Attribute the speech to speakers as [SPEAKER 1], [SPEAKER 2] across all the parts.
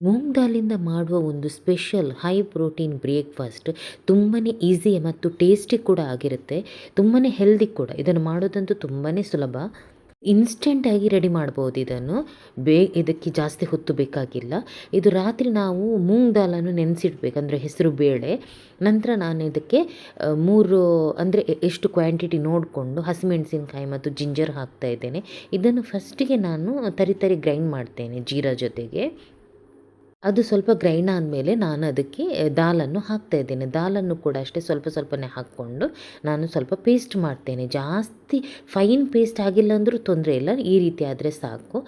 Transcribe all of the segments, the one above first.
[SPEAKER 1] ಮೂಂಗ್ ದಾಲಿಂದ ಮಾಡುವ ಒಂದು special high protein breakfast ತುಂಬಾ ಈಸಿ ಮತ್ತು ಟೇಸ್ಟಿ ಕೂಡ ಆಗಿರುತ್ತೆ. ತುಂಬಾ ಹೆಲ್ದಿ ಕೂಡ. ಇದನ್ನು ಮಾಡೋದಂತೂ ತುಂಬಾ ಸುಲಭ. ಇನ್ಸ್ಟೆಂಟಾಗಿ ರೆಡಿ ಮಾಡ್ಬೋದು ಇದನ್ನು. ಇದಕ್ಕೆ ಜಾಸ್ತಿ ಹೊತ್ತು ಬೇಕಾಗಿಲ್ಲ. ಇದು ರಾತ್ರಿ ನಾವು ಮೂಂಗ್ ದಾಲನ್ನು ನೆನೆಸಿಡ್ಬೇಕು, ಅಂದರೆ ಹೆಸರು ಬೇಳೆ. ನಂತರ ನಾನು ಇದಕ್ಕೆ 3 ಅಂದರೆ ಎಷ್ಟು ಕ್ವಾಂಟಿಟಿ ನೋಡಿಕೊಂಡು ಹಸಿಮೆಣಸಿನಕಾಯಿ ಮತ್ತು ಜಿಂಜರ್ ಹಾಕ್ತಾ ಇದ್ದೇನೆ. ಇದನ್ನು ಫಸ್ಟಿಗೆ ನಾನು ತರಿ ಗ್ರೈಂಡ್ ಮಾಡ್ತೇನೆ ಜೀರಾ ಜೊತೆಗೆ. ಅದು ಸ್ವಲ್ಪ ಗ್ರೈಂಡ್ ಆದಮೇಲೆ ನಾನು ಅದಕ್ಕೆ ದಾಲನ್ನು ಹಾಕ್ತಾ ಇದ್ದೇನೆ. ದಾಲನ್ನು ಕೂಡ ಅಷ್ಟೇ ಸ್ವಲ್ಪ ಸ್ವಲ್ಪನೇ ಹಾಕ್ಕೊಂಡು ನಾನು ಸ್ವಲ್ಪ ಪೇಸ್ಟ್ ಮಾಡ್ತೇನೆ. ಜಾಸ್ತಿ ಫೈನ್ ಪೇಸ್ಟ್ ಆಗಿಲ್ಲ ಅಂದರೂ ತೊಂದರೆ ಇಲ್ಲ, ಈ ರೀತಿ ಆದರೆ ಸಾಕು.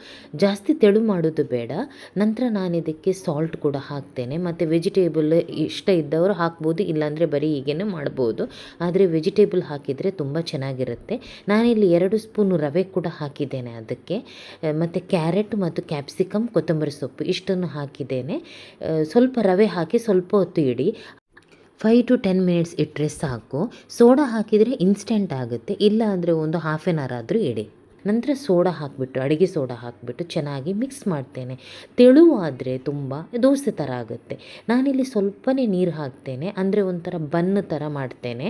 [SPEAKER 1] ಜಾಸ್ತಿ ತೆಳು ಮಾಡೋದು ಬೇಡ. ನಂತರ ನಾನು ಇದಕ್ಕೆ ಸಾಲ್ಟ್ ಕೂಡ ಹಾಕ್ತೇನೆ ಮತ್ತು ವೆಜಿಟೇಬಲ್ ಇಷ್ಟ ಇದ್ದವರು ಹಾಕ್ಬೋದು, ಇಲ್ಲಾಂದರೆ ಬರೀ ಹೀಗೇ ಮಾಡ್ಬೋದು. ಆದರೆ ವೆಜಿಟೇಬಲ್ ಹಾಕಿದರೆ ತುಂಬ ಚೆನ್ನಾಗಿರುತ್ತೆ. ನಾನಿಲ್ಲಿ 2 ಸ್ಪೂನು ರವೆ ಕೂಡ ಹಾಕಿದ್ದೇನೆ ಅದಕ್ಕೆ. ಮತ್ತು ಕ್ಯಾರೆಟ್ ಮತ್ತು ಕ್ಯಾಪ್ಸಿಕಮ್, ಕೊತ್ತಂಬರಿ ಸೊಪ್ಪು ಇಷ್ಟನ್ನು ಹಾಕಿದ್ದೇನೆ. ಸ್ವಲ್ಪ ರವೆ ಹಾಕಿ ಸ್ವಲ್ಪ ಹೊತ್ತು ಇಡಿ. 5 to 10 ಮಿನಿಟ್ಸ್ ಇಟ್ಟರೆ ಸಾಕು. ಸೋಡಾ ಹಾಕಿದರೆ ಇನ್ಸ್ಟೆಂಟ್ ಆಗುತ್ತೆ, ಇಲ್ಲ ಅಂದರೆ ಒಂದು ಹಾಫ್ ಆನ್ ಅವರ್ ಆದರೂ ಇಡಿ. ನಂತರ ಸೋಡಾ ಹಾಕಿಬಿಟ್ಟು, ಅಡುಗೆ ಸೋಡಾ ಹಾಕಿಬಿಟ್ಟು ಚೆನ್ನಾಗಿ ಮಿಕ್ಸ್ ಮಾಡ್ತೇನೆ. ತೆಳುವಾದರೆ ತುಂಬ ದೋಸೆ ಥರ ಆಗುತ್ತೆ. ನಾನಿಲ್ಲಿ ಸ್ವಲ್ಪನೇ ನೀರು ಹಾಕ್ತೇನೆ, ಅಂದರೆ ಒಂಥರ ಬನ್ ಥರ ಮಾಡ್ತೇನೆ.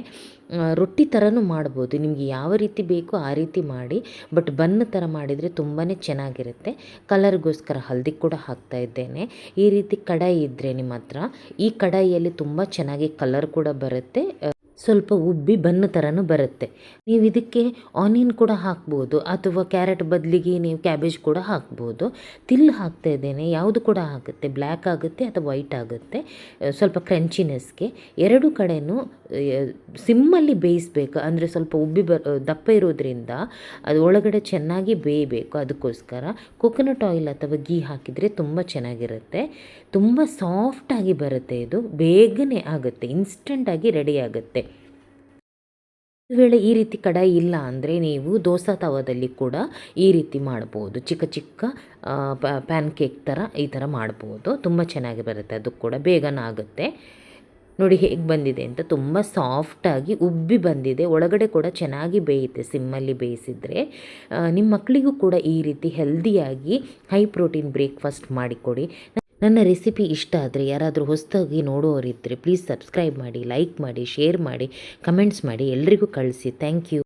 [SPEAKER 1] ರೊಟ್ಟಿ ಥರನೂ ಮಾಡ್ಬೋದು, ನಿಮಗೆ ಯಾವ ರೀತಿ ಬೇಕೋ ಆ ರೀತಿ ಮಾಡಿ. ಬಟ್ ಬನ್ ಥರ ಮಾಡಿದರೆ ತುಂಬಾ ಚೆನ್ನಾಗಿರುತ್ತೆ. ಕಲರ್ಗೋಸ್ಕರ ಹಲ್ದಿ ಕೂಡ ಹಾಕ್ತಾ ಇದ್ದೇನೆ. ಈ ರೀತಿ ಕಡಾಯಿ ಇದ್ದರೆ ನಿಮ್ಮ ಹತ್ರ, ಈ ಕಡಾಯಿಯಲ್ಲಿ ತುಂಬ ಚೆನ್ನಾಗಿ ಕಲರ್ ಕೂಡ ಬರುತ್ತೆ, ಸ್ವಲ್ಪ ಉಬ್ಬಿ ಬನ್ ಥರನೂ ಬರುತ್ತೆ. ನೀವು ಇದಕ್ಕೆ ಆನಿಯನ್ ಕೂಡ ಹಾಕ್ಬೋದು, ಅಥವಾ ಕ್ಯಾರೆಟ್ ಬದಲಿಗೆ ನೀವು ಕ್ಯಾಬೇಜ್ ಕೂಡ ಹಾಕ್ಬೋದು. ತಿಲ್ ಹಾಕ್ತಾ ಇದ್ದೇನೆ, ಯಾವುದು ಕೂಡ ಆಗುತ್ತೆ, ಬ್ಲ್ಯಾಕ್ ಆಗುತ್ತೆ ಅಥವಾ ವೈಟ್ ಆಗುತ್ತೆ, ಸ್ವಲ್ಪ ಕ್ರಂಚಿನೆಸ್ಗೆ. ಎರಡು ಕಡೆಯೂ ಸಿಮ್ಮಲ್ಲಿ ಬೇಯಿಸಬೇಕು, ಅಂದರೆ ಸ್ವಲ್ಪ ಉಬ್ಬಿ ದಪ್ಪ ಇರೋದ್ರಿಂದ ಅದು ಒಳಗಡೆ ಚೆನ್ನಾಗಿ ಬೇಯಬೇಕು. ಅದಕ್ಕೋಸ್ಕರ ಕೊಕೊನಟ್ ಆಯಿಲ್ ಅಥವಾ ಗೀ ಹಾಕಿದರೆ ತುಂಬ ಚೆನ್ನಾಗಿರುತ್ತೆ. ತುಂಬ ಸಾಫ್ಟಾಗಿ ಬರುತ್ತೆ, ಇದು ಬೇಗನೆ ಆಗುತ್ತೆ, ಇನ್ಸ್ಟೆಂಟಾಗಿ ರೆಡಿ ಆಗುತ್ತೆ. ಒಂದು ವೇಳೆ ಈ ರೀತಿ ಕಡಾಯಿ ಇಲ್ಲ ಅಂದರೆ ನೀವು ದೋಸೆ ತವದಲ್ಲಿ ಕೂಡ ಈ ರೀತಿ ಮಾಡ್ಬೋದು. ಚಿಕ್ಕ ಚಿಕ್ಕ ಪ್ಯಾನ್ ಕೇಕ್ ಥರ ಈ ಥರ ಮಾಡ್ಬೋದು. ತುಂಬ ಚೆನ್ನಾಗಿ ಬರುತ್ತೆ, ಅದು ಕೂಡ ಬೇಗನೆ ಆಗುತ್ತೆ. ನೋಡಿ ಹೇಗೆ ಬಂದಿದೆ ಅಂತ, ತುಂಬ ಸಾಫ್ಟಾಗಿ ಉಬ್ಬಿ ಬಂದಿದೆ. ಒಳಗಡೆ ಕೂಡ ಚೆನ್ನಾಗಿ ಬೇಯುತ್ತೆ ಸಿಮ್ಮಲ್ಲಿ ಬೇಯಿಸಿದರೆ. ನಿಮ್ಮ ಮಕ್ಕಳಿಗೂ ಕೂಡ ಈ ರೀತಿ ಹೆಲ್ದಿಯಾಗಿ ಹೈ ಪ್ರೋಟೀನ್ ಬ್ರೇಕ್ಫಾಸ್ಟ್ ಮಾಡಿಕೊಡಿ. ನನ್ನ ರೆಸಿಪಿ ಇಷ್ಟ ಆದರೆ ಯಾರಾದರೂ ಹೊಸದಾಗಿ ನೋಡುವವರಿದ್ದರೆ ಪ್ಲೀಸ್ ಸಬ್ಸ್ಕ್ರೈಬ್ ಮಾಡಿ, ಲೈಕ್ ಮಾಡಿ, ಶೇರ್ ಮಾಡಿ, ಕಮೆಂಟ್ಸ್ ಮಾಡಿ, ಎಲ್ರಿಗೂ ಕಳಿಸಿ. Thank you.